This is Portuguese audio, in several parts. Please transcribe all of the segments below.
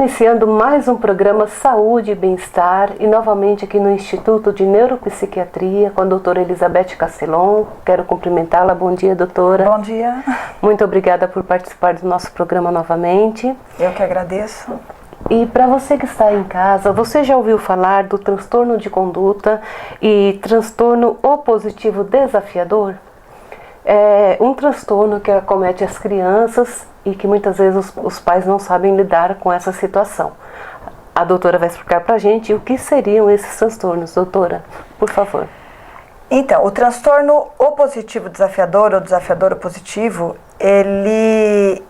iniciando mais um programa Saúde e Bem-Estar e novamente aqui no Instituto de Neuropsiquiatria com a doutora Elizabeth Castelon. Quero cumprimentá-la. Bom dia, doutora. Bom dia. Muito obrigada por participar do nosso programa novamente. Eu que agradeço. E para você que está em casa, você já ouviu falar do transtorno de conduta e transtorno opositivo desafiador? É um transtorno que acomete as crianças e que muitas vezes os pais não sabem lidar com essa situação. A doutora vai explicar para a gente o que seriam esses transtornos. Doutora, por favor. Então, o transtorno opositivo desafiador ou desafiador opositivo, ele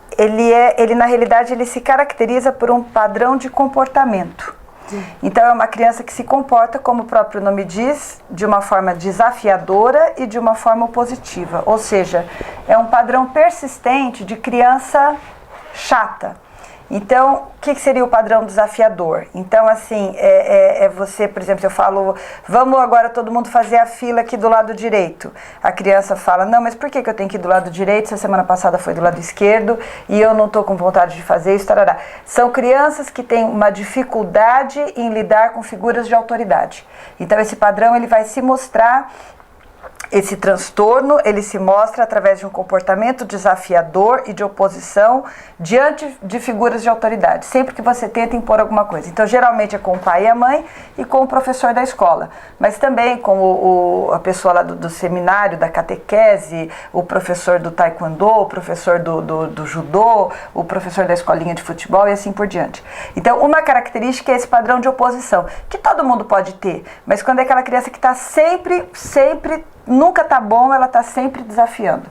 na realidade ele se caracteriza por um padrão de comportamento. Então é uma criança que se comporta, como o próprio nome diz, de uma forma desafiadora e de uma forma opositiva. Ou seja, é um padrão persistente de criança chata. Então, o que seria o padrão desafiador? Então, assim, você, por exemplo, eu falo, vamos agora todo mundo fazer a fila aqui do lado direito. A criança fala, não, mas por que eu tenho que ir do lado direito se a semana passada foi do lado esquerdo e eu não estou com vontade de fazer isso, tarará. São crianças que têm uma dificuldade em lidar com figuras de autoridade. Então, esse padrão ele vai se mostrar. Esse transtorno, ele se mostra através de um comportamento desafiador e de oposição diante de figuras de autoridade, sempre que você tenta impor alguma coisa. Então, geralmente é com o pai e a mãe e com o professor da escola, mas também com a pessoa lá do seminário, da catequese, o professor do taekwondo, o professor do judô, o professor da escolinha de futebol e assim por diante. Então, uma característica é esse padrão de oposição, que todo mundo pode ter, mas quando é aquela criança que está sempre nunca tá bom, ela tá sempre desafiando.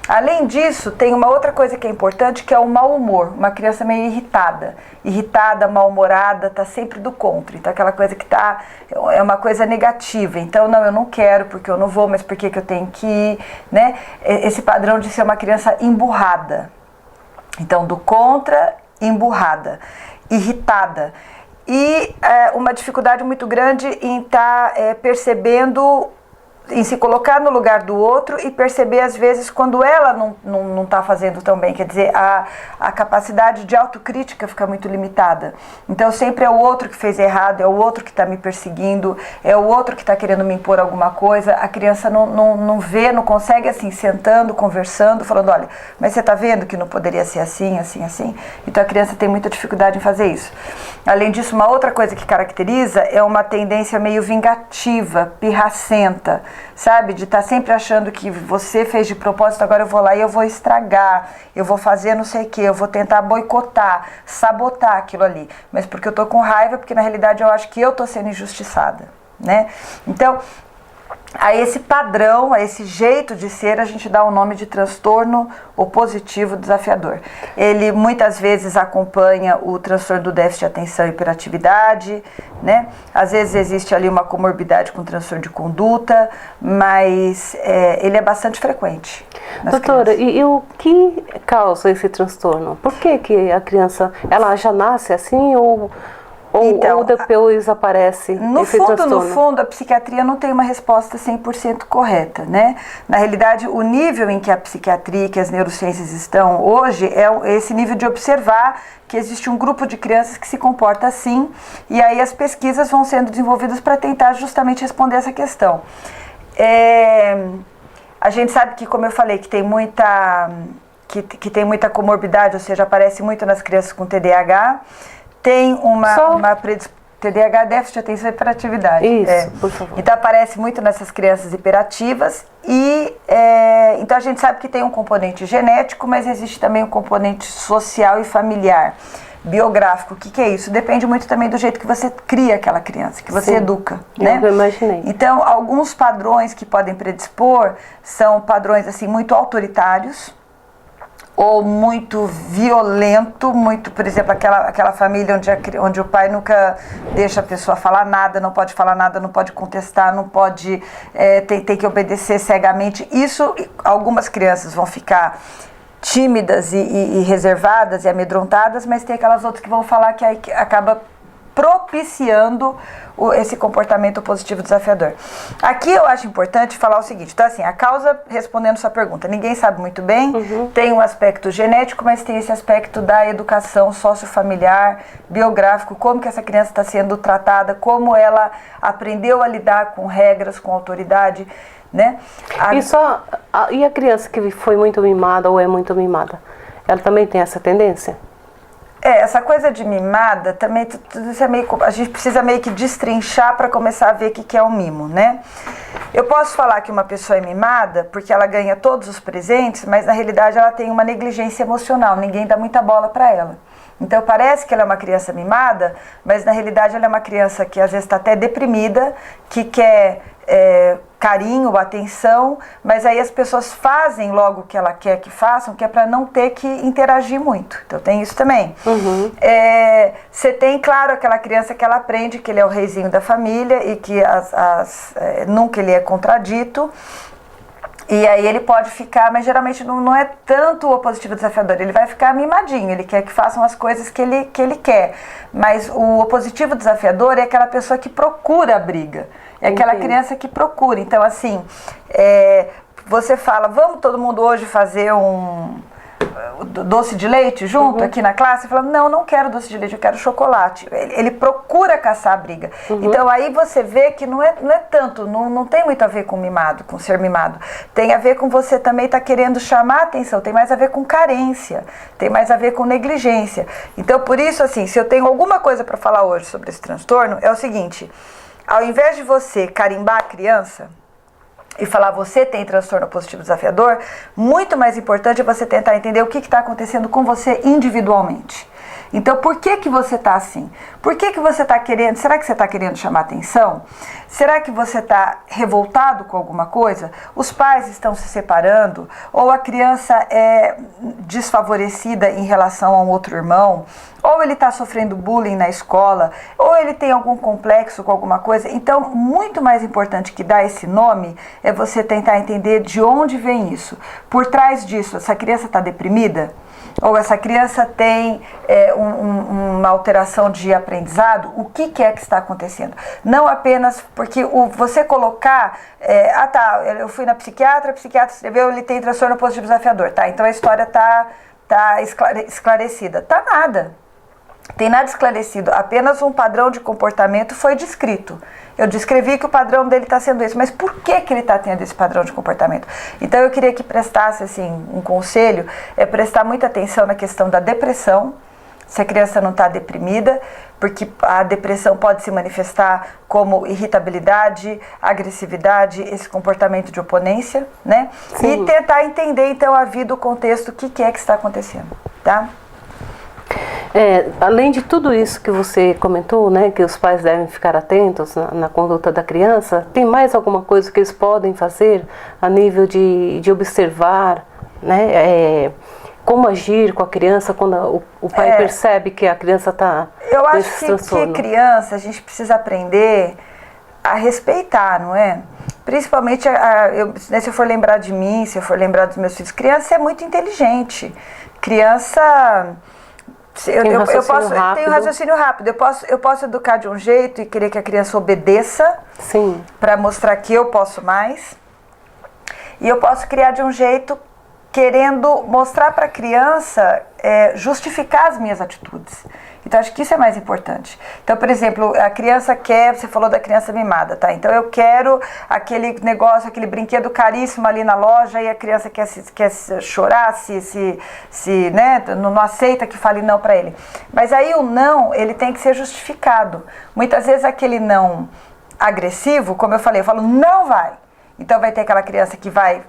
Além disso, tem uma outra coisa que é importante, que é o mau humor. Uma criança meio irritada, mal-humorada, tá sempre do contra. Então, aquela coisa que é uma coisa negativa. Então, não, eu não quero, porque eu não vou, mas por que eu tenho que ir, né? Esse padrão de ser uma criança emburrada. Então, do contra, emburrada, irritada. E uma dificuldade muito grande em estar percebendo, em se colocar no lugar do outro e perceber às vezes quando ela não está fazendo tão bem, quer dizer, a capacidade de autocrítica fica muito limitada. Então sempre é o outro que fez errado, é o outro que está me perseguindo, é o outro que está querendo me impor alguma coisa. A criança não vê, não consegue assim, sentando, conversando, falando, olha, mas você está vendo que não poderia ser assim, assim, assim? Então a criança tem muita dificuldade em fazer isso. Além disso, uma outra coisa que caracteriza é uma tendência meio vingativa, pirracenta, sabe, de estar sempre achando que você fez de propósito, agora eu vou lá e eu vou estragar, eu vou fazer não sei o que, eu vou tentar boicotar, sabotar aquilo ali, mas porque eu tô com raiva, porque na realidade eu acho que eu tô sendo injustiçada, né? Então, a esse padrão, a esse jeito de ser, a gente dá o nome de transtorno opositivo desafiador. Ele muitas vezes acompanha o transtorno do déficit de atenção e hiperatividade, né? Às vezes existe ali uma comorbidade com transtorno de conduta, mas ele é bastante frequente. Doutora, e o que causa esse transtorno? Por que a criança, ela já nasce assim ou depois aparece esse transtorno? No fundo, a psiquiatria não tem uma resposta 100% correta, né? Na realidade, o nível em que a psiquiatria e que as neurociências estão hoje é esse nível de observar que existe um grupo de crianças que se comporta assim, e aí as pesquisas vão sendo desenvolvidas para tentar justamente responder essa questão. A gente sabe que, como eu falei, que tem muita comorbidade, ou seja, aparece muito nas crianças com TDAH. Tem TDAH, déficit de atenção e hiperatividade. Isso, por favor. Então aparece muito nessas crianças hiperativas e então a gente sabe que tem um componente genético, mas existe também um componente social e familiar, biográfico. O que é isso? Depende muito também do jeito que você cria aquela criança, que você educa, né? Eu imaginei. Então, alguns padrões que podem predispor são padrões assim muito autoritários, ou muito violento, muito, por exemplo, aquela família onde o pai nunca deixa a pessoa falar nada, não pode falar nada, não pode contestar, não pode, tem que obedecer cegamente. Isso, algumas crianças vão ficar tímidas e reservadas e amedrontadas, mas tem aquelas outras que vão falar que aí acaba propiciando esse comportamento positivo desafiador. Aqui eu acho importante falar o seguinte, então assim, a causa, respondendo sua pergunta, ninguém sabe muito bem, tem um aspecto genético, mas tem esse aspecto da educação sociofamiliar, biográfico, como que essa criança está sendo tratada, como ela aprendeu a lidar com regras, com autoridade, né? E a criança que foi muito mimada ou é muito mimada, ela também tem essa tendência? Essa coisa de mimada também, tudo isso a gente precisa meio que destrinchar para começar a ver o que é o mimo, né? Eu posso falar que uma pessoa é mimada porque ela ganha todos os presentes, mas na realidade ela tem uma negligência emocional, ninguém dá muita bola para ela. Então parece que ela é uma criança mimada, mas na realidade ela é uma criança que às vezes está até deprimida, que quer carinho, atenção, mas aí as pessoas fazem logo o que ela quer que façam, que é para não ter que interagir muito. Então tem isso também. Você tem, claro, aquela criança que ela aprende que ele é o reizinho da família e que nunca ele é contradito. E aí ele pode ficar, mas geralmente não é tanto o positivo desafiador, ele vai ficar mimadinho, ele quer que façam as coisas que ele quer. Mas o positivo desafiador é aquela pessoa que procura a briga, é aquela criança que procura. Então assim, você fala, vamos todo mundo hoje fazer um doce de leite junto aqui na classe, fala, não quero doce de leite, eu quero chocolate. Ele procura caçar a briga. Então aí você vê que não é tanto, não tem muito a ver com mimado, com ser mimado. Tem a ver com você também estar querendo chamar a atenção, tem mais a ver com carência, tem mais a ver com negligência. Então por isso, assim, se eu tenho alguma coisa para falar hoje sobre esse transtorno, é o seguinte, ao invés de você carimbar a criança e falar você tem transtorno positivo desafiador, muito mais importante é você tentar entender o que está acontecendo com você individualmente. Então, por que você está assim? Por que você está querendo? Será que você está querendo chamar atenção? Será que você está revoltado com alguma coisa? Os pais estão se separando? Ou a criança é desfavorecida em relação a um outro irmão? Ou ele está sofrendo bullying na escola? Ou ele tem algum complexo com alguma coisa? Então, muito mais importante que dar esse nome é você tentar entender de onde vem isso. Por trás disso, essa criança está deprimida? Ou essa criança tem uma alteração de aprendizado, o que é que está acontecendo? Não apenas porque você colocar, eu fui na psiquiatra, a psiquiatra escreveu, ele tem transtorno positivo desafiador, tá? Então a história tá esclarecida. Tá nada. Tem nada esclarecido, apenas um padrão de comportamento foi descrito. Eu descrevi que o padrão dele está sendo esse, mas por que ele está tendo esse padrão de comportamento? Então eu queria que prestasse assim, um conselho, prestar muita atenção na questão da depressão, se a criança não está deprimida, porque a depressão pode se manifestar como irritabilidade, agressividade, esse comportamento de oponência, né? Sim. E tentar entender então a vida, o contexto, o que é que está acontecendo, tá? Além de tudo isso que você comentou, né, que os pais devem ficar atentos na conduta da criança, tem mais alguma coisa que eles podem fazer a nível de observar, né, como agir com a criança quando o pai percebe que a criança está nesse transtorno? Eu acho que criança a gente precisa aprender a respeitar, não é? Principalmente, se eu for lembrar de mim, se eu for lembrar dos meus filhos, criança é muito inteligente. Criança... Eu tenho raciocínio rápido. Eu posso educar de um jeito e querer que a criança obedeça, para mostrar que eu posso mais. E eu posso criar de um jeito querendo mostrar para a criança justificar as minhas atitudes. Então, acho que isso é mais importante. Então, por exemplo, a criança quer, você falou da criança mimada, tá? Então, eu quero aquele negócio, aquele brinquedo caríssimo ali na loja e a criança quer chorar, né, não aceita que fale não para ele. Mas aí o não, ele tem que ser justificado. Muitas vezes aquele não agressivo, como eu falei, eu falo, não vai. Então, vai ter aquela criança que vai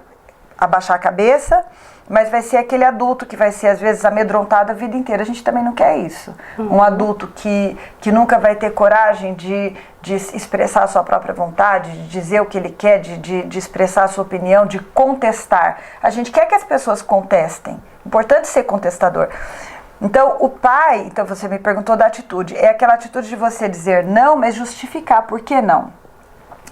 abaixar a cabeça, mas vai ser aquele adulto que vai ser, às vezes, amedrontado a vida inteira. A gente também não quer isso. Um adulto que nunca vai ter coragem de expressar a sua própria vontade, de dizer o que ele quer, de expressar a sua opinião, de contestar. A gente quer que as pessoas contestem. Importante ser contestador. Então, o pai, então você me perguntou da atitude, é aquela atitude de você dizer não, mas justificar por que não.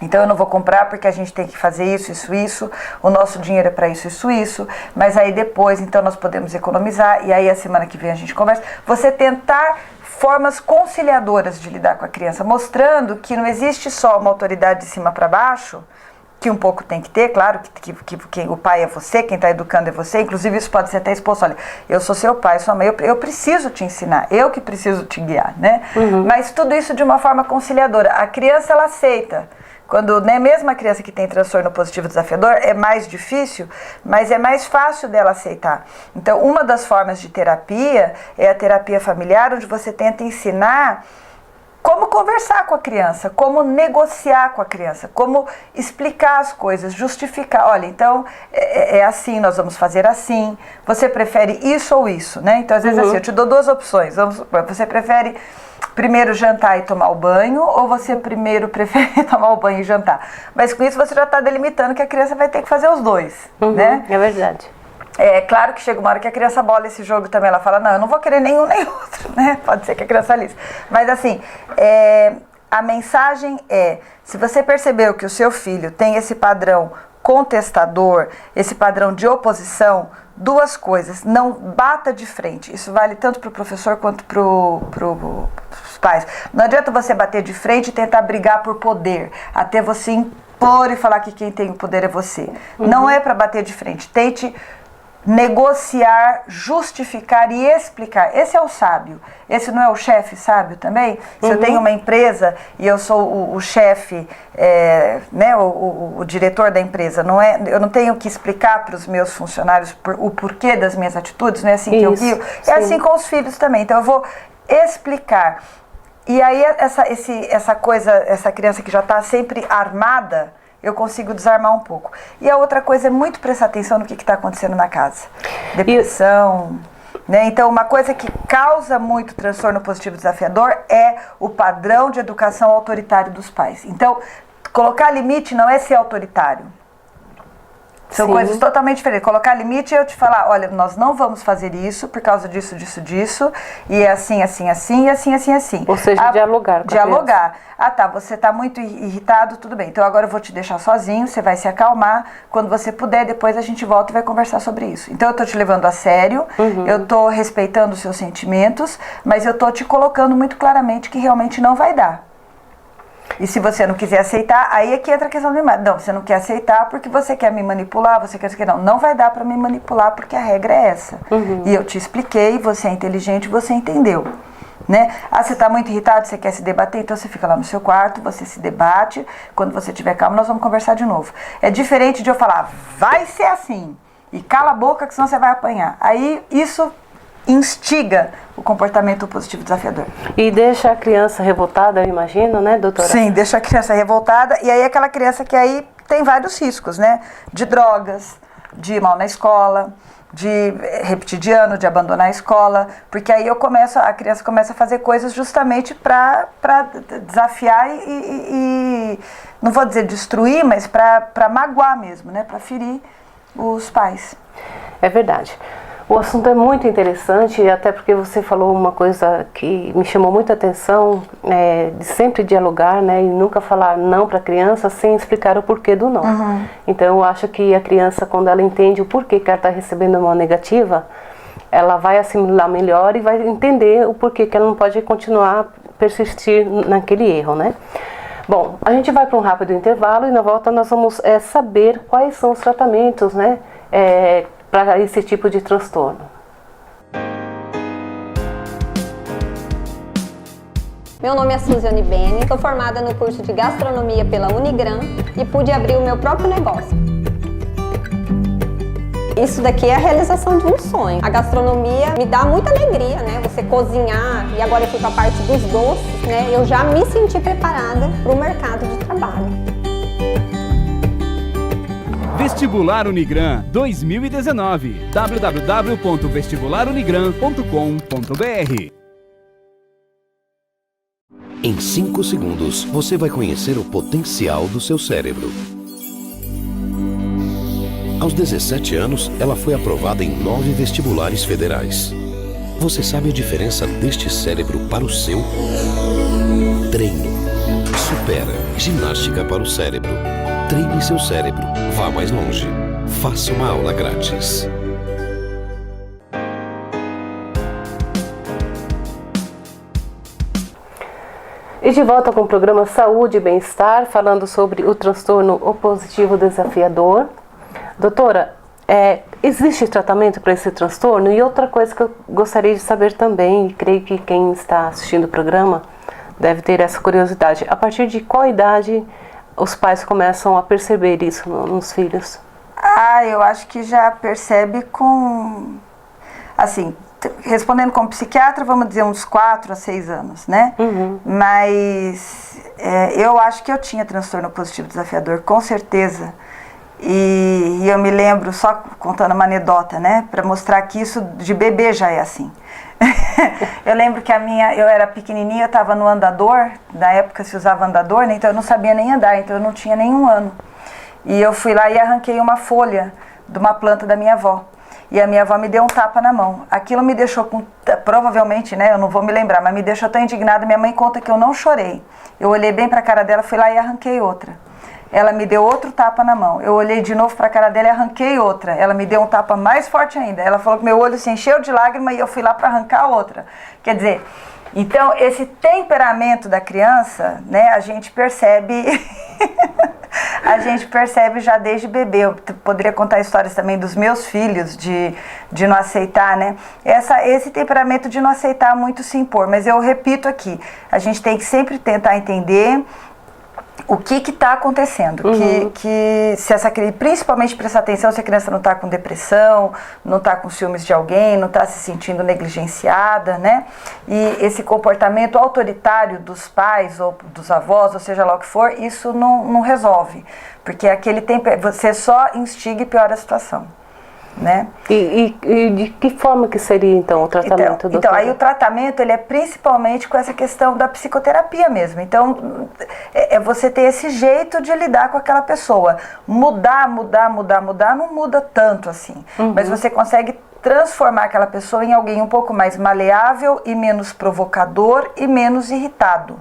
Então eu não vou comprar porque a gente tem que fazer isso, o nosso dinheiro é para isso, mas aí depois então nós podemos economizar e aí a semana que vem a gente conversa. Você tentar formas conciliadoras de lidar com a criança, mostrando que não existe só uma autoridade de cima para baixo, que um pouco tem que ter, claro, que o pai é você, quem está educando é você, inclusive isso pode ser até exposto, olha, eu sou seu pai, sua mãe, eu preciso te ensinar, eu que preciso te guiar, né? Mas tudo isso de uma forma conciliadora. A criança, ela aceita. Quando, né, mesmo a criança que tem transtorno positivo desafiador, é mais difícil, mas é mais fácil dela aceitar. Então, uma das formas de terapia é a terapia familiar, onde você tenta ensinar como conversar com a criança, como negociar com a criança, como explicar as coisas, justificar. Olha, então é assim, nós vamos fazer assim. Você prefere isso ou isso, né? Então, às vezes assim, eu te dou duas opções. Você prefere primeiro jantar e tomar o banho, ou você primeiro prefere tomar o banho e jantar? Mas com isso você já está delimitando que a criança vai ter que fazer os dois, né? É verdade. É claro que chega uma hora que a criança bola esse jogo também, ela fala, não, eu não vou querer nenhum nem outro, né? Pode ser que a criança lise. Mas assim, a mensagem é, se você percebeu que o seu filho tem esse padrão contestador, esse padrão de oposição, duas coisas, não bata de frente. Isso vale tanto para o professor quanto para os pais. Não adianta você bater de frente e tentar brigar por poder, até você impor e falar que quem tem o poder é você. Não é para bater de frente. Tente negociar, justificar e explicar. Esse é o sábio. Esse não é o chefe sábio também? Se eu tenho uma empresa e eu sou o chefe, né, o diretor da empresa, eu não tenho que explicar para os meus funcionários o porquê das minhas atitudes, não é assim que eu guio? É assim com os filhos também. Então eu vou explicar. E aí essa criança que já está sempre armada, eu consigo desarmar um pouco. E a outra coisa é muito prestar atenção no que está acontecendo na casa. Depressão, né? Então, uma coisa que causa muito transtorno positivo desafiador é o padrão de educação autoritário dos pais. Então, colocar limite não é ser autoritário. São coisas totalmente diferentes. Colocar limite é eu te falar, olha, nós não vamos fazer isso por causa disso, e é assim, assim, assim, e assim, assim, assim. Ou seja, dialogar com a criança. Ah, tá, você está muito irritado, tudo bem. Então agora eu vou te deixar sozinho, você vai se acalmar. Quando você puder, depois a gente volta e vai conversar sobre isso. Então eu estou te levando a sério, eu estou respeitando os seus sentimentos, mas eu estou te colocando muito claramente que realmente não vai dar. E se você não quiser aceitar, aí é que entra a questão do limite. Não, você não quer aceitar porque você quer me manipular, você quer... Não vai dar para me manipular porque a regra é essa. E eu te expliquei, você é inteligente, você entendeu. Né? Ah, você está muito irritado, você quer se debater, então você fica lá no seu quarto, você se debate, quando você estiver calmo nós vamos conversar de novo. É diferente de eu falar, vai ser assim, e cala a boca que senão você vai apanhar. Aí isso instiga o comportamento positivo desafiador. E deixa a criança revoltada, eu imagino, né, doutora? Sim, deixa a criança revoltada, e aí aquela criança que aí tem vários riscos, né? De drogas, de ir mal na escola, de repetir de ano, de abandonar a escola, porque aí a criança começa a fazer coisas justamente para desafiar e não vou dizer destruir, mas para magoar mesmo, né? Para ferir os pais. É verdade. O assunto é muito interessante, até porque você falou uma coisa que me chamou muita atenção, de sempre dialogar, né, e nunca falar não para a criança sem explicar o porquê do não. Então eu acho que a criança, quando ela entende o porquê que ela está recebendo uma negativa, ela vai assimilar melhor e vai entender o porquê que ela não pode continuar a persistir naquele erro, né? Bom, a gente vai para um rápido intervalo e na volta nós vamos saber quais são os tratamentos, né, para esse tipo de transtorno. Meu nome é Suziane Bene, sou formada no curso de gastronomia pela Unigran e pude abrir o meu próprio negócio. Isso daqui é a realização de um sonho. A gastronomia me dá muita alegria, né? Você cozinhar, e agora eu fui para a parte dos doces, né? Eu já me senti preparada para o mercado de trabalho. Vestibular Unigran 2019. www.vestibularunigran.com.br. Em 5 segundos, você vai conhecer o potencial do seu cérebro. Aos 17 anos, ela foi aprovada em 9 vestibulares federais. Você sabe a diferença deste cérebro para o seu? Treino. Supera. Ginástica para o cérebro. Treine seu cérebro. Vá mais longe. Faça uma aula grátis. E de volta com o programa Saúde e Bem-Estar, falando sobre o transtorno opositivo desafiador. Doutora, existe tratamento para esse transtorno? E outra coisa que eu gostaria de saber também, e creio que quem está assistindo o programa deve ter essa curiosidade, a partir de qual idade os pais começam a perceber isso nos filhos? Eu acho que já percebe com, assim, respondendo como psiquiatra, vamos dizer uns 4 a 6 anos, né? Mas eu acho que eu tinha transtorno positivo desafiador, com certeza. E eu me lembro, só contando uma anedota, né? Para mostrar que isso de bebê já é assim. Eu lembro que eu era pequenininha, eu estava no andador, na época se usava andador, né? Então eu não sabia nem andar, então eu não tinha nem 1 ano. E eu fui lá e arranquei uma folha de uma planta da minha avó. E a minha avó me deu um tapa na mão. Aquilo me deixou, provavelmente, né, eu não vou me lembrar, mas me deixou tão indignada. Minha mãe conta que eu não chorei. Eu olhei bem para a cara dela, fui lá e arranquei outra. Ela me deu outro tapa na mão. Eu olhei de novo para a cara dela e arranquei outra. Ela me deu um tapa mais forte ainda. Ela falou que meu olho se encheu de lágrima e eu fui lá para arrancar outra. Quer dizer, então esse temperamento da criança, né, a gente percebe... A gente percebe já desde bebê. Eu poderia contar histórias também dos meus filhos de não aceitar, né? Esse temperamento de não aceitar muito se impor. Mas eu repito aqui, a gente tem que sempre tentar entender o que está acontecendo, que se essa criança, principalmente prestar atenção se a criança não está com depressão, não está com ciúmes de alguém, não está se sentindo negligenciada, né? E esse comportamento autoritário dos pais ou dos avós, ou seja lá o que for, isso não resolve, porque aquele tempo você só instiga e piora a situação. Né? E de que forma que seria então o tratamento? Então aí o tratamento ele é principalmente com essa questão da psicoterapia mesmo. Então é você ter esse jeito de lidar com aquela pessoa. Mudar não muda tanto assim, mas você consegue transformar aquela pessoa em alguém um pouco mais maleável e menos provocador e menos irritado.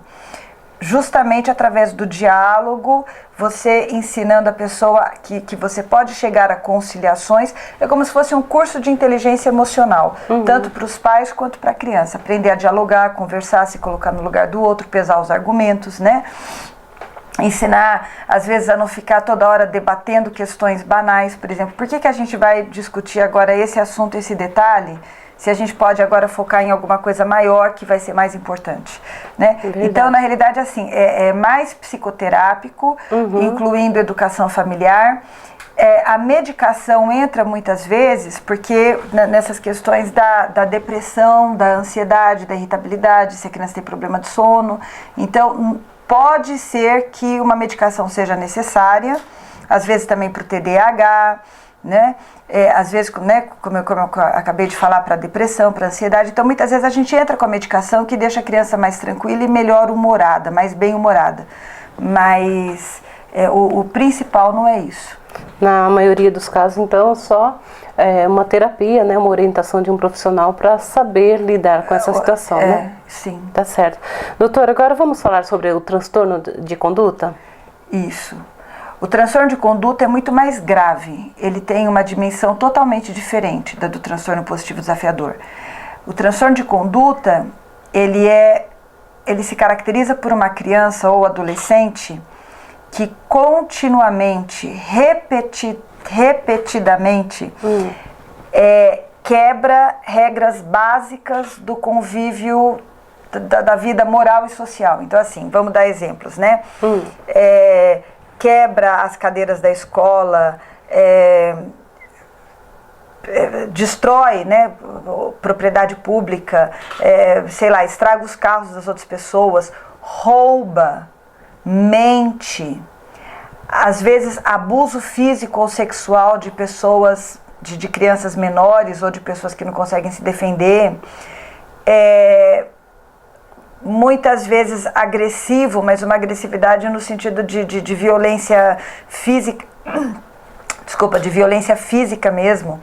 Justamente através do diálogo, você ensinando a pessoa que você pode chegar a conciliações, é como se fosse um curso de inteligência emocional, tanto para os pais quanto para a criança. Aprender a dialogar, conversar, se colocar no lugar do outro, pesar os argumentos, né? Ensinar, às vezes, a não ficar toda hora debatendo questões banais, por exemplo. Por que a gente vai discutir agora esse assunto, esse detalhe, se a gente pode agora focar em alguma coisa maior que vai ser mais importante, né? Então, na realidade, assim, é mais psicoterápico, incluindo educação familiar. A medicação entra muitas vezes porque nessas questões da depressão, da ansiedade, da irritabilidade, se a criança tem problema de sono. Então, pode ser que uma medicação seja necessária, às vezes também para o TDAH, né? Às vezes, né, como eu acabei de falar, para depressão, para ansiedade. Então, muitas vezes a gente entra com a medicação que deixa a criança mais tranquila e melhor humorada, mais bem-humorada. Mas o principal não é isso. Na maioria dos casos, então, só uma terapia, né, uma orientação de um profissional para saber lidar com essa situação, né? Sim. Tá certo. Doutora, agora vamos falar sobre o transtorno de conduta? Isso. O transtorno de conduta é muito mais grave, ele tem uma dimensão totalmente diferente da do transtorno positivo desafiador. O transtorno de conduta, ele se caracteriza por uma criança ou adolescente que continuamente, repetidamente, quebra regras básicas do convívio da vida moral e social. Então, assim, vamos dar exemplos, né? Quebra as cadeiras da escola, destrói, né, propriedade pública, sei lá, estraga os carros das outras pessoas, rouba, mente, às vezes abuso físico ou sexual de pessoas, de crianças menores ou de pessoas que não conseguem se defender, muitas vezes agressivo, mas uma agressividade no sentido de violência física, de violência física mesmo.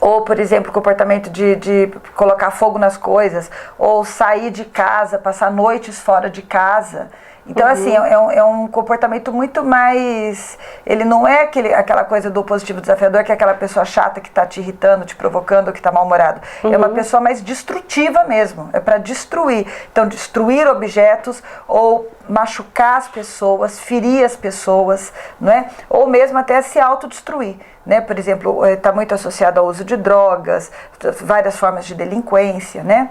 Ou, por exemplo, comportamento de colocar fogo nas coisas, ou sair de casa, passar noites fora de casa. Então, assim, é um comportamento muito mais... Ele não é aquela coisa do opositivo desafiador, que é aquela pessoa chata que está te irritando, te provocando, que está mal-humorado. É uma pessoa mais destrutiva mesmo, é para destruir. Então, destruir objetos ou machucar as pessoas, ferir as pessoas, não é? Ou mesmo até se autodestruir. Né? Por exemplo, está muito associado ao uso de drogas, várias formas de delinquência, né?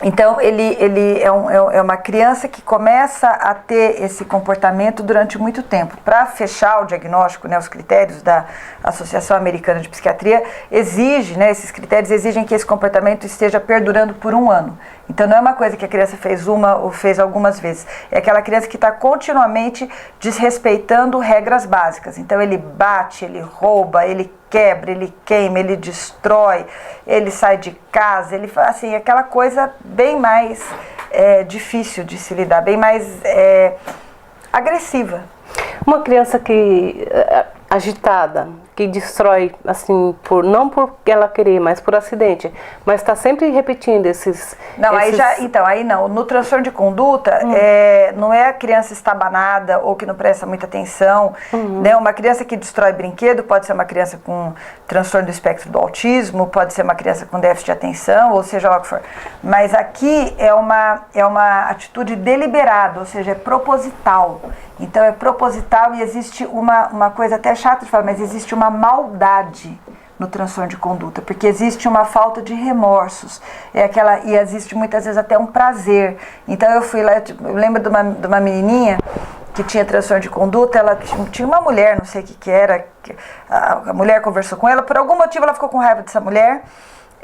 Então, ele é uma criança que começa a ter esse comportamento durante muito tempo. Para fechar o diagnóstico, né, os critérios da Associação Americana de Psiquiatria exige, né, esses critérios exigem que esse comportamento esteja perdurando por 1 ano. Então, não é uma coisa que a criança fez uma ou fez algumas vezes. É aquela criança que está continuamente desrespeitando regras básicas. Então, ele bate, ele rouba, ele quebra, ele queima, ele destrói, ele sai de casa, ele faz assim, aquela coisa bem mais difícil de se lidar, bem mais agressiva. Uma criança que agitada, que destrói, assim, não por ela querer, mas por acidente, mas está sempre repetindo esses... Não, aí não. No transtorno de conduta, não é a criança estabanada ou que não presta muita atenção, né? Uma criança que destrói brinquedo pode ser uma criança com transtorno do espectro do autismo, pode ser uma criança com déficit de atenção, ou seja lá o que for. Mas aqui é uma atitude deliberada, ou seja, é proposital. Então é proposital e existe uma coisa até chata de falar, mas existe uma maldade no transtorno de conduta, porque existe uma falta de remorsos, e existe muitas vezes até um prazer. Então eu fui lá, eu lembro de uma menininha que tinha transtorno de conduta, ela tinha uma mulher, não sei o que era, a mulher conversou com ela, por algum motivo ela ficou com raiva dessa mulher.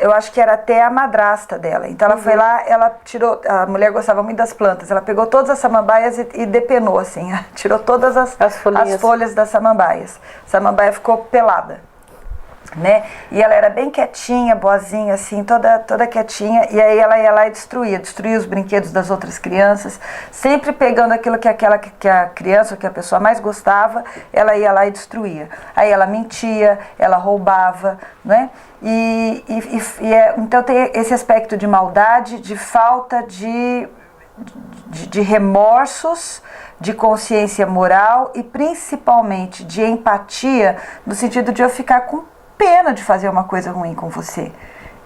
Eu acho que era até a madrasta dela. Então ela foi lá, ela tirou, a mulher gostava muito das plantas, ela pegou todas as samambaias e depenou assim, tirou todas as folhas das samambaias. A samambaia ficou pelada, né? E ela era bem quietinha, boazinha assim, toda quietinha, e aí ela ia lá e destruía os brinquedos das outras crianças, sempre pegando aquilo que a criança, que a pessoa mais gostava, ela ia lá e destruía. Aí ela mentia, ela roubava, né? Então tem esse aspecto de maldade, de falta de remorsos, de consciência moral e principalmente de empatia, no sentido de eu ficar com pena de fazer uma coisa ruim com você,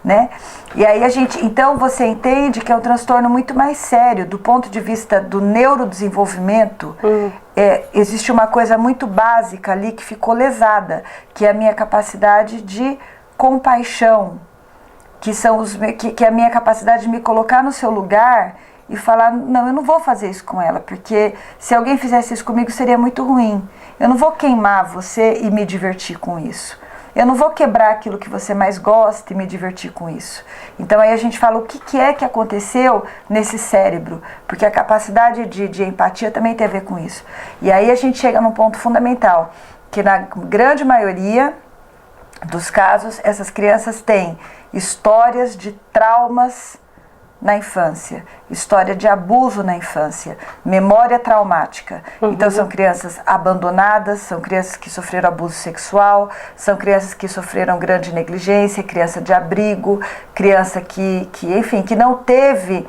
né? E aí então você entende que é um transtorno muito mais sério do ponto de vista do neurodesenvolvimento. Existe uma coisa muito básica ali que ficou lesada, que é a minha capacidade de compaixão, que é a minha capacidade de me colocar no seu lugar e falar, não, eu não vou fazer isso com ela, porque se alguém fizesse isso comigo seria muito ruim. Eu não vou queimar você e me divertir com isso. Eu não vou quebrar aquilo que você mais gosta e me divertir com isso. Então aí a gente fala o que é que aconteceu nesse cérebro, porque a capacidade de empatia também tem a ver com isso. E aí a gente chega num ponto fundamental, que na grande maioria dos casos, essas crianças têm histórias de traumas na infância, história de abuso na infância, memória traumática. Então são crianças abandonadas, são crianças que sofreram abuso sexual, são crianças que sofreram grande negligência, criança de abrigo, criança que não teve,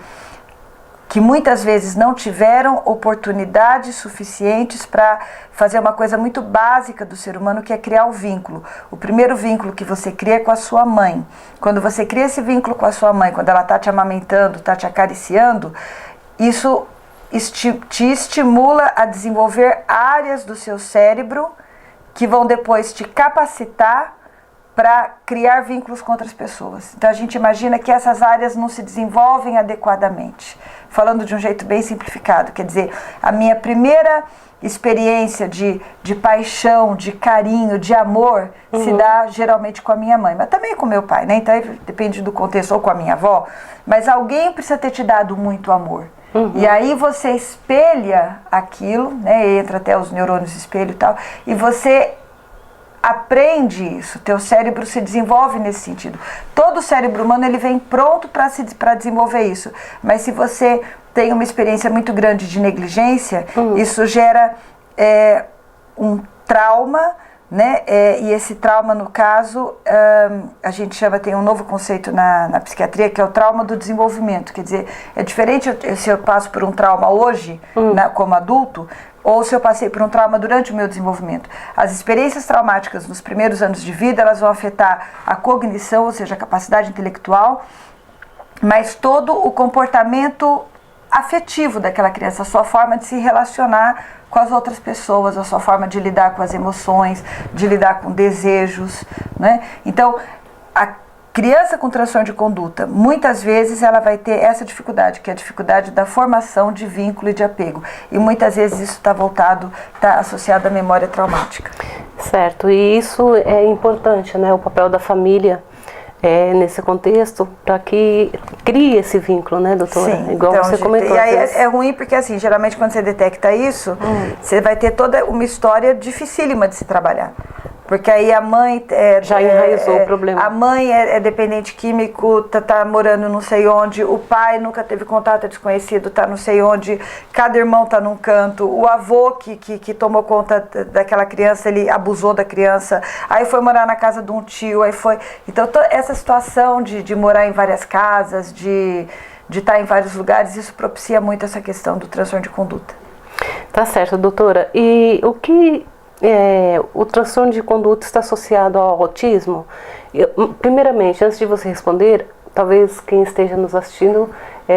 que muitas vezes não tiveram oportunidades suficientes para fazer uma coisa muito básica do ser humano, que é criar o vínculo. O primeiro vínculo que você cria é com a sua mãe. Quando você cria esse vínculo com a sua mãe, quando ela está te amamentando, está te acariciando, isso te estimula a desenvolver áreas do seu cérebro que vão depois te capacitar para criar vínculos com outras pessoas. Então a gente imagina que essas áreas não se desenvolvem adequadamente. Falando de um jeito bem simplificado, quer dizer, a minha primeira experiência de paixão, de carinho, de amor, se dá geralmente com a minha mãe, mas também com meu pai, né? Então depende do contexto, ou com a minha avó, mas alguém precisa ter te dado muito amor. E aí você espelha aquilo, né? Entra até os neurônios espelho e tal, e você aprende isso, teu cérebro se desenvolve nesse sentido. Todo o cérebro humano ele vem pronto para desenvolver isso, mas se você tem uma experiência muito grande de negligência, isso gera um trauma, né? E esse trauma, no caso, a gente chama, tem um novo conceito na psiquiatria, que é o trauma do desenvolvimento. Quer dizer, é diferente se eu passo por um trauma hoje, como adulto, ou se eu passei por um trauma durante o meu desenvolvimento. As experiências traumáticas nos primeiros anos de vida, elas vão afetar a cognição, ou seja, a capacidade intelectual, mas todo o comportamento afetivo daquela criança, a sua forma de se relacionar com as outras pessoas, a sua forma de lidar com as emoções, de lidar com desejos, né? Então, a criança com transtorno de conduta, muitas vezes ela vai ter essa dificuldade, que é a dificuldade da formação de vínculo e de apego. E muitas vezes isso está associado à memória traumática. Certo, e isso é importante, né? O papel da família nesse contexto, para que crie esse vínculo, né, doutora? Sim, igual então, você comentou. E aí é ruim porque, assim, geralmente quando você detecta isso, você vai ter toda uma história dificílima de se trabalhar. Porque aí a mãe já enraizou o problema. A mãe é dependente químico, tá morando não sei onde, o pai nunca teve contato, é desconhecido, tá não sei onde, cada irmão tá num canto, o avô que tomou conta daquela criança, ele abusou da criança, aí foi morar na casa de um tio, aí foi... Então, essa situação de morar em várias casas, de estar em vários lugares, isso propicia muito essa questão do transtorno de conduta. Tá certo, doutora. E o que... o transtorno de conduta está associado ao autismo? Primeiramente, antes de você responder, talvez quem esteja nos assistindo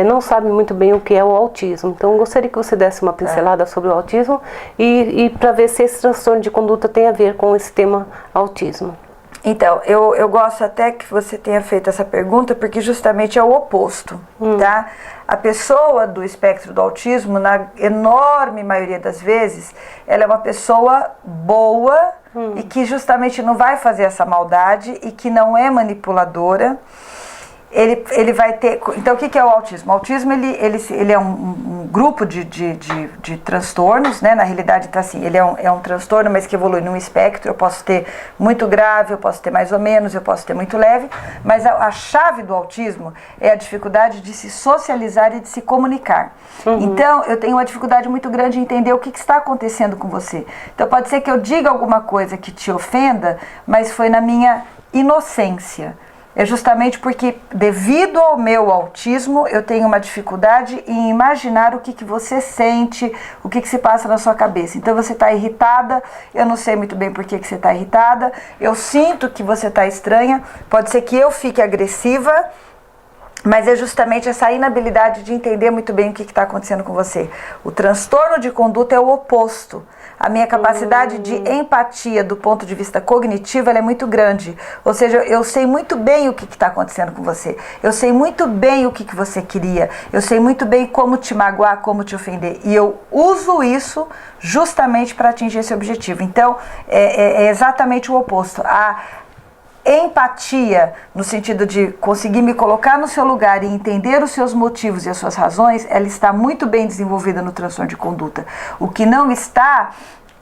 não sabe muito bem o que é o autismo. Então, eu gostaria que você desse uma pincelada sobre o autismo e para ver se esse transtorno de conduta tem a ver com esse tema autismo. Então, eu gosto até que você tenha feito essa pergunta, porque justamente é o oposto, tá? A pessoa do espectro do autismo, na enorme maioria das vezes, ela é uma pessoa boa e que justamente não vai fazer essa maldade e que não é manipuladora. Ele vai ter... Então, o que é o autismo? O autismo, ele é um grupo de transtornos, né? Na realidade, então, assim, ele é um transtorno, mas que evolui num espectro. Eu posso ter muito grave, eu posso ter mais ou menos, eu posso ter muito leve, mas a chave do autismo é a dificuldade de se socializar e de se comunicar. Então, eu tenho uma dificuldade muito grande em entender o que está acontecendo com você. Então, pode ser que eu diga alguma coisa que te ofenda, mas foi na minha inocência. É justamente porque, devido ao meu autismo, eu tenho uma dificuldade em imaginar o que você sente, o que se passa na sua cabeça. Então, você está irritada, eu não sei muito bem por que você está irritada, eu sinto que você está estranha, pode ser que eu fique agressiva, mas é justamente essa inabilidade de entender muito bem o que está acontecendo com você. O transtorno de conduta é o oposto. A minha capacidade de empatia do ponto de vista cognitivo ela é muito grande. Ou seja, eu sei muito bem o que está acontecendo com você. Eu sei muito bem o que você queria. Eu sei muito bem como te magoar, como te ofender. E eu uso isso justamente para atingir esse objetivo. Então, é exatamente o oposto. A empatia, no sentido de conseguir me colocar no seu lugar e entender os seus motivos e as suas razões, ela está muito bem desenvolvida no transtorno de conduta. O que não está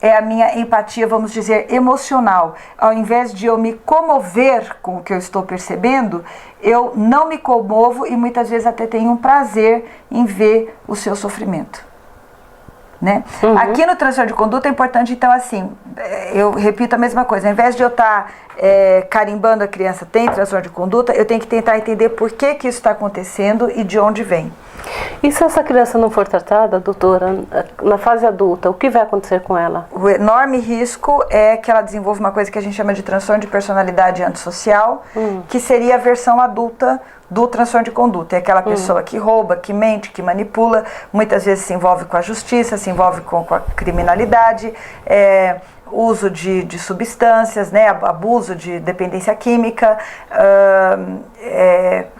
é a minha empatia, vamos dizer, emocional. Ao invés de eu me comover com o que eu estou percebendo, eu não me comovo e muitas vezes até tenho um prazer em ver o seu sofrimento. Né? Aqui no transtorno de conduta é importante, então, assim, eu repito a mesma coisa, ao invés de eu estar carimbando a criança tem transtorno de conduta, eu tenho que tentar entender por que isso está acontecendo e de onde vem. E se essa criança não for tratada, doutora, na fase adulta, o que vai acontecer com ela? O enorme risco é que ela desenvolva uma coisa que a gente chama de transtorno de personalidade antissocial, que seria a versão adulta do transtorno de conduta. É aquela pessoa que rouba, que mente, que manipula, muitas vezes se envolve com a justiça, se envolve com a criminalidade, uso de substâncias, né, abuso de dependência química,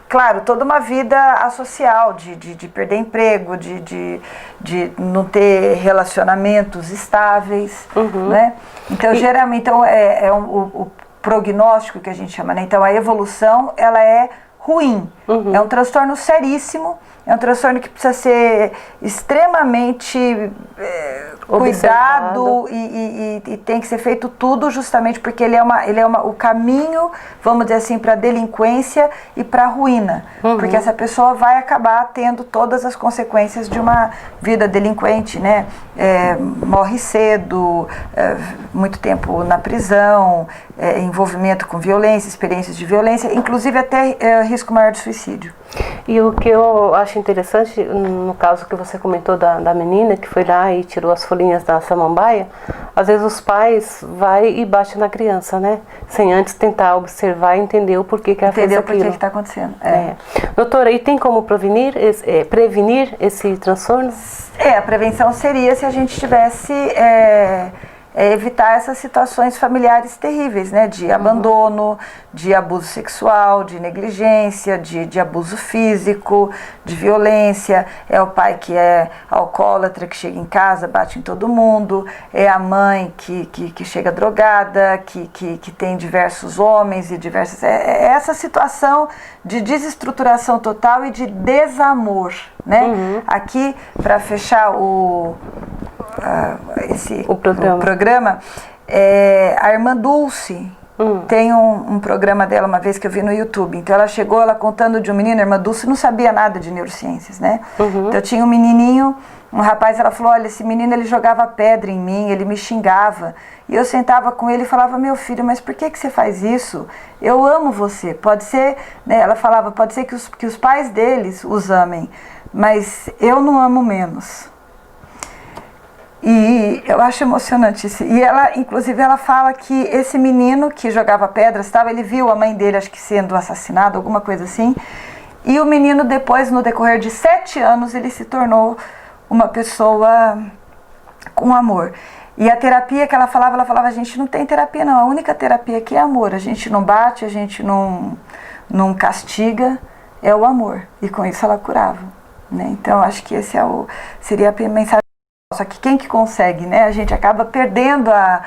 claro, toda uma vida asocial, de perder emprego, de não ter relacionamentos estáveis, né? Então, geralmente, o prognóstico que a gente chama, né? Então, a evolução, ela é ruim. É um transtorno seríssimo, é um transtorno que precisa ser extremamente cuidado e tem que ser feito tudo justamente porque ele é o caminho, vamos dizer assim, para a delinquência e para a ruína. Porque essa pessoa vai acabar tendo todas as consequências de uma vida delinquente, né? Morre cedo, muito tempo na prisão, envolvimento com violência, experiências de violência, inclusive até risco maior de suicídio. E o que eu acho interessante, no caso que você comentou da menina que foi lá e tirou as folhinhas da samambaia, às vezes os pais vai e batem na criança, né? Sem antes tentar observar e entender o porquê que ela fez aquilo. Entender o porquê que está acontecendo. Doutora, e tem como prevenir esse transtorno? A prevenção seria se a gente tivesse... evitar essas situações familiares terríveis, né? De abandono, de abuso sexual, de negligência, de abuso físico, de violência. É o pai que é alcoólatra, que chega em casa, bate em todo mundo. É a mãe que chega drogada, que tem diversos homens e diversas... É essa situação de desestruturação total e de desamor, né? Aqui, para fechar o programa, a irmã Dulce tem um programa dela uma vez que eu vi no YouTube. Então ela chegou, ela contando de um menino, a irmã Dulce não sabia nada de neurociências, né? Então tinha um menininho, um rapaz, ela falou, olha, esse menino ele jogava pedra em mim, ele me xingava. E eu sentava com ele e falava, meu filho, mas por que você faz isso? Eu amo você. Pode ser, né, ela falava, pode ser que os pais deles os amem, mas eu não amo menos. E eu acho emocionante isso. E ela, inclusive, ela fala que esse menino que jogava pedras, ele viu a mãe dele, acho que sendo assassinada, alguma coisa assim. E o menino depois, no decorrer de 7 anos, ele se tornou uma pessoa com amor. E a terapia que ela falava, a gente não tem terapia não, a única terapia aqui é amor. A gente não bate, a gente não castiga, é o amor. E com isso ela curava, né? Então, acho que esse seria a mensagem. Só que quem que consegue, né? A gente acaba perdendo a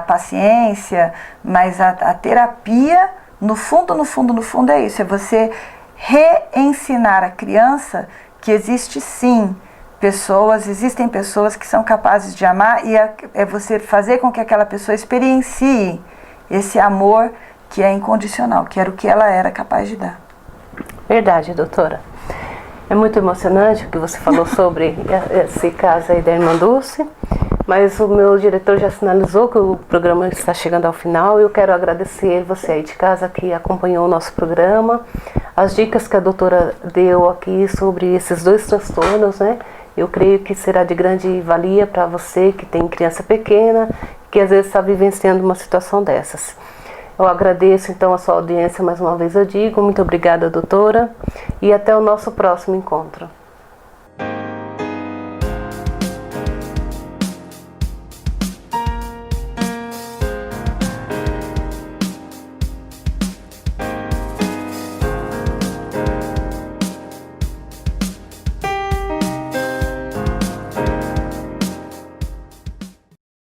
paciência, mas a terapia, no fundo é isso, é você reensinar a criança que existem pessoas que são capazes de amar e é você fazer com que aquela pessoa experiencie esse amor que é incondicional, que era o que ela era capaz de dar. Verdade, doutora. É muito emocionante o que você falou sobre esse caso aí da irmã Dulce, mas o meu diretor já sinalizou que o programa está chegando ao final e eu quero agradecer você aí de casa que acompanhou o nosso programa, as dicas que a doutora deu aqui sobre esses 2 transtornos, né? Eu creio que será de grande valia para você que tem criança pequena, que às vezes está vivenciando uma situação dessas. Eu agradeço então a sua audiência, mais uma vez eu digo, muito obrigada doutora, e até o nosso próximo encontro.